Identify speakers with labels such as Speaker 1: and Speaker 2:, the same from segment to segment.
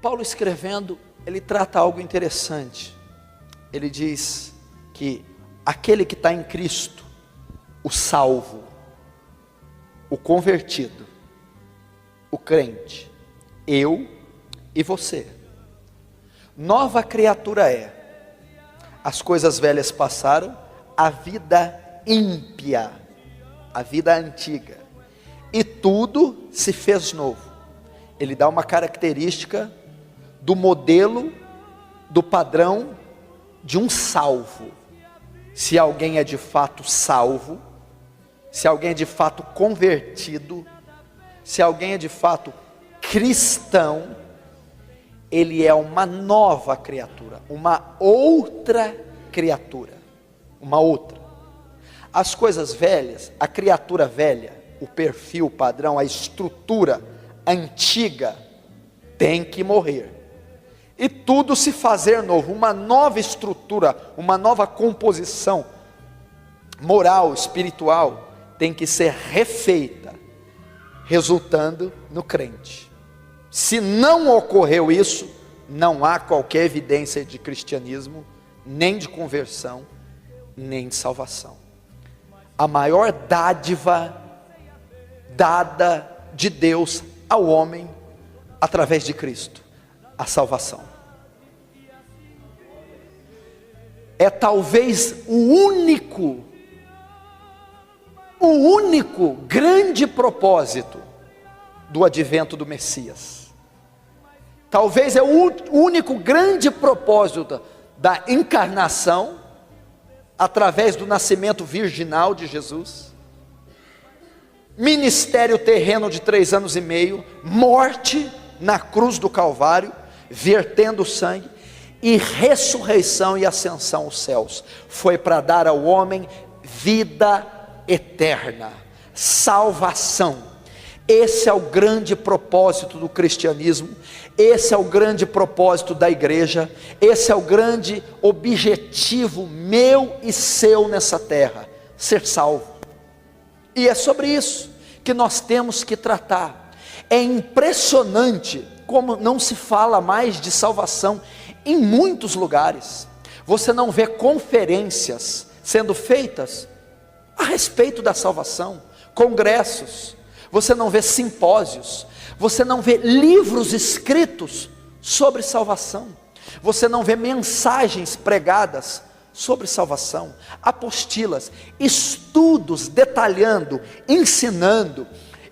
Speaker 1: Paulo escrevendo, ele trata algo interessante. Ele diz que aquele que está em Cristo, o salvo, o convertido, o crente, eu e você, nova criatura é. As coisas velhas passaram, a vida ímpia, a vida antiga, e tudo se fez novo. Ele dá uma característica do modelo, do padrão de um salvo. Se alguém é de fato salvo, se alguém é de fato convertido, se alguém é de fato cristão, ele é uma nova criatura, uma outra criatura, uma outra. As coisas velhas, a criatura velha, o perfil, o padrão, a estrutura antiga tem que morrer, e tudo se fazer novo, uma nova estrutura, uma nova composição moral, espiritual, tem que ser refeita, resultando no crente. Se não ocorreu isso, não há qualquer evidência de cristianismo, nem de conversão, nem de salvação. A maior dádiva dada de Deus ao homem, através de Cristo, a salvação. É talvez o único grande propósito do advento do Messias. Talvez é o único grande propósito da encarnação, através do nascimento virginal de Jesus, ministério terreno de 3 anos e meio, morte na cruz do Calvário, vertendo sangue, e ressurreição e ascensão aos céus. Foi para dar ao homem vida eterna, salvação. Esse é o grande propósito do cristianismo, esse é o grande propósito da igreja, esse é o grande objetivo meu e seu nessa terra, ser salvo. E é sobre isso que nós temos que tratar. É impressionante como não se fala mais de salvação em muitos lugares. Você não vê conferências sendo feitas a respeito da salvação, congressos, você não vê simpósios, você não vê livros escritos sobre salvação, você não vê mensagens pregadas sobre salvação, apostilas, estudos detalhando, ensinando,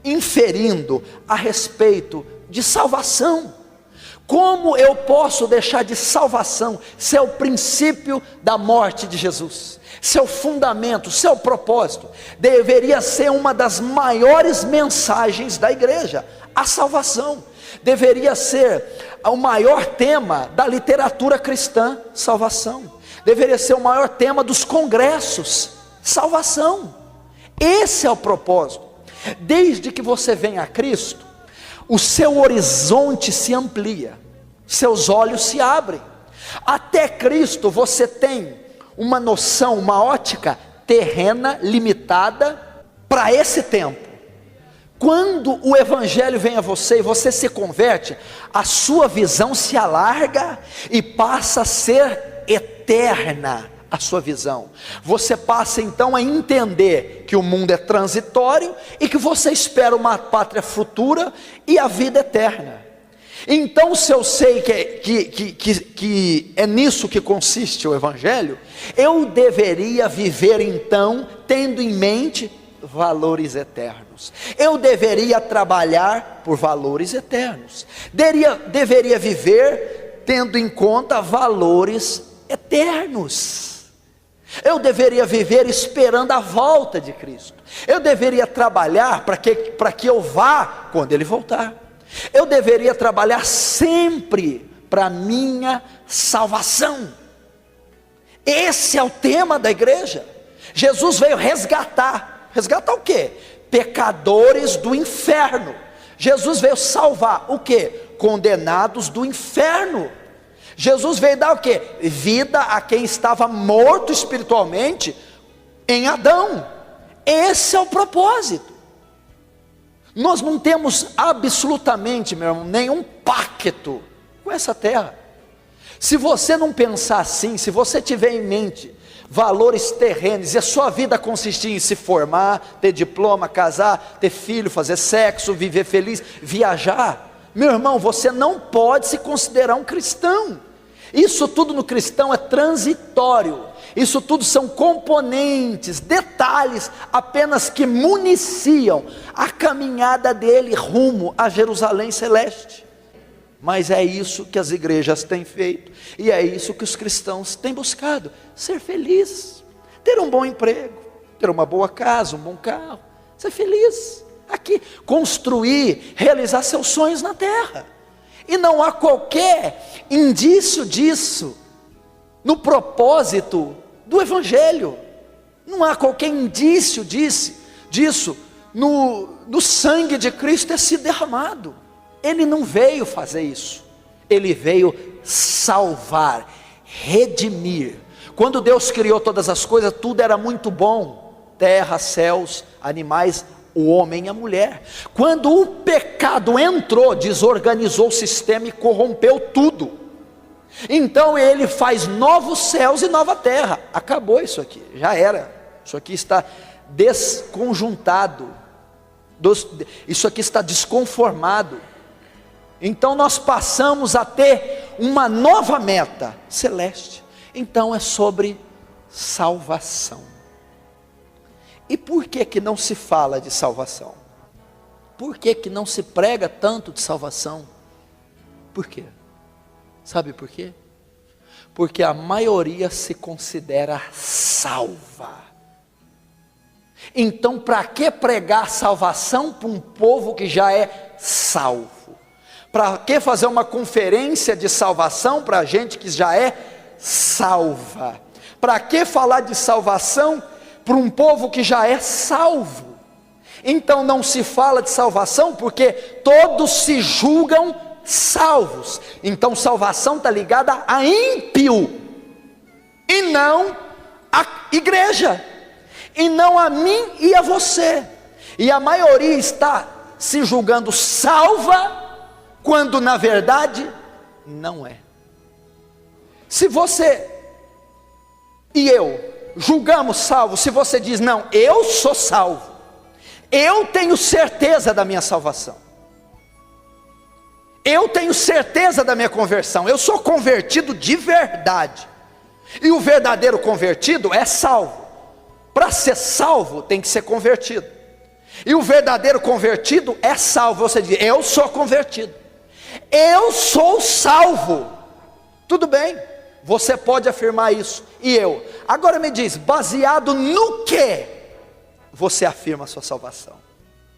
Speaker 1: inferindo a respeito de salvação. Como eu posso deixar de salvação, se é o princípio da morte de Jesus, seu fundamento, seu propósito, deveria ser uma das maiores mensagens da igreja, a salvação, deveria ser o maior tema da literatura cristã, salvação, deveria ser o maior tema dos congressos, salvação. Esse é o propósito. Desde que você vem a Cristo, o seu horizonte se amplia, seus olhos se abrem. Até Cristo você tem uma noção, uma ótica terrena, limitada para esse tempo. Quando o evangelho vem a você e você se converte, a sua visão se alarga e passa a ser eterna. A sua visão, você passa então a entender que o mundo é transitório e que você espera uma pátria futura e a vida eterna. Então, se eu sei que é nisso que consiste o evangelho, eu deveria viver então tendo em mente valores eternos. Eu deveria trabalhar por valores eternos. Deveria viver tendo em conta valores eternos. Eu deveria viver esperando a volta de Cristo. Eu deveria trabalhar para que eu vá quando Ele voltar. Eu deveria trabalhar sempre para a minha salvação. Esse é o tema da igreja. Jesus veio resgatar. Resgatar o quê? Pecadores do inferno. Jesus veio salvar o quê? Condenados do inferno. Jesus veio dar o quê? Vida a quem estava morto espiritualmente em Adão. Esse é o propósito. Nós não temos absolutamente, meu irmão, nenhum pacto com essa terra. Se você não pensar assim, se você tiver em mente valores terrenos, e a sua vida consistir em se formar, ter diploma, casar, ter filho, fazer sexo, viver feliz, viajar, meu irmão, você não pode se considerar um cristão. Isso tudo no cristão é transitório. Isso tudo são componentes, detalhes apenas que municiam a caminhada dele rumo a Jerusalém celeste. Mas é isso que as igrejas têm feito, e é isso que os cristãos têm buscado: ser feliz, ter um bom emprego, ter uma boa casa, um bom carro, ser feliz aqui, construir, realizar seus sonhos na terra. E não há qualquer indício disso no propósito do Evangelho. Não há qualquer indício disso no sangue de Cristo ter sido derramado. Ele não veio fazer isso. Ele veio salvar, redimir. Quando Deus criou todas as coisas, tudo era muito bom: terra, céus, animais, o homem e a mulher. Quando o pecado entrou, desorganizou o sistema e corrompeu tudo. Então ele faz novos céus e nova terra. Acabou isso aqui, já era. Isso aqui está desconjuntado, isso aqui está desconformado. Então nós passamos a ter uma nova meta celeste. Então é sobre salvação. E por que não se fala de salvação? Por que não se prega tanto de salvação? Por quê? Sabe por quê? Porque a maioria se considera salva. Então para que pregar salvação para um povo que já é salvo? Para que fazer uma conferência de salvação para gente que já é salva? Para que falar de salvação para um povo que já é salvo? Então não se fala de salvação porque todos se julgam salvos. Então salvação está ligada a ímpio, e não a igreja, e não a mim e a você. E a maioria está se julgando salva, quando na verdade não é. Se você e eu julgamos salvo, se você diz: não, eu sou salvo, eu tenho certeza da minha salvação, eu tenho certeza da minha conversão, eu sou convertido de verdade. E o verdadeiro convertido é salvo. Para ser salvo tem que ser convertido. E o verdadeiro convertido é salvo. Você diz: eu sou convertido, eu sou salvo. Tudo bem, você pode afirmar isso. E eu? Agora me diz, baseado no que você afirma a sua salvação?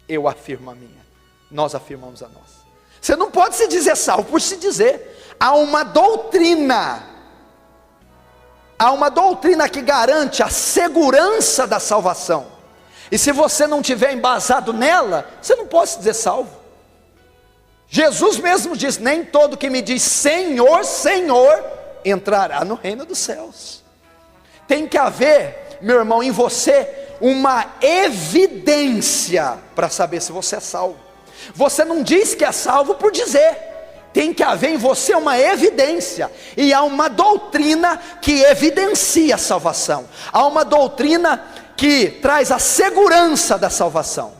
Speaker 1: Eu afirmo a minha, nós afirmamos a nossa. Você não pode se dizer salvo por se dizer. Há uma doutrina que garante a segurança da salvação. E se você não tiver embasado nela, você não pode se dizer salvo. Jesus mesmo diz: nem todo que me diz Senhor, Senhor, entrará no reino dos céus. Tem que haver, meu irmão, em você uma evidência para saber se você é salvo. Você não diz que é salvo por dizer. Tem que haver em você uma evidência. E há uma doutrina que evidencia a salvação. Há uma doutrina que traz a segurança da salvação.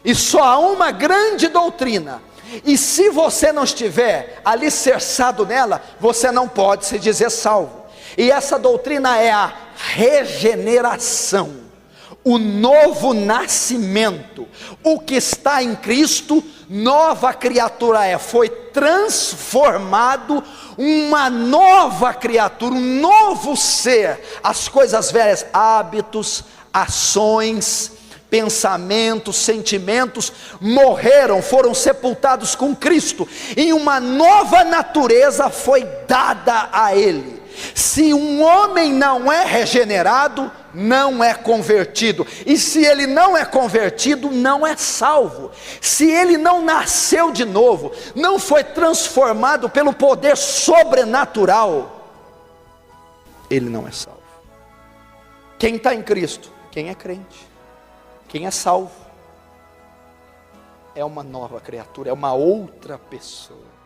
Speaker 1: E só há uma grande doutrina. E se você não estiver alicerçado nela, você não pode se dizer salvo. E essa doutrina é a regeneração, o novo nascimento. O que está em Cristo, nova criatura é. Foi transformado, uma nova criatura, um novo ser. As coisas velhas, hábitos, ações, pensamentos, sentimentos, morreram, foram sepultados com Cristo, e uma nova natureza foi dada a ele. Se um homem não é regenerado, não é convertido. E se ele não é convertido, não é salvo. Se ele não nasceu de novo, não foi transformado pelo poder sobrenatural, ele não é salvo. Quem está em Cristo, quem é crente, quem é salvo, é uma nova criatura, é uma outra pessoa.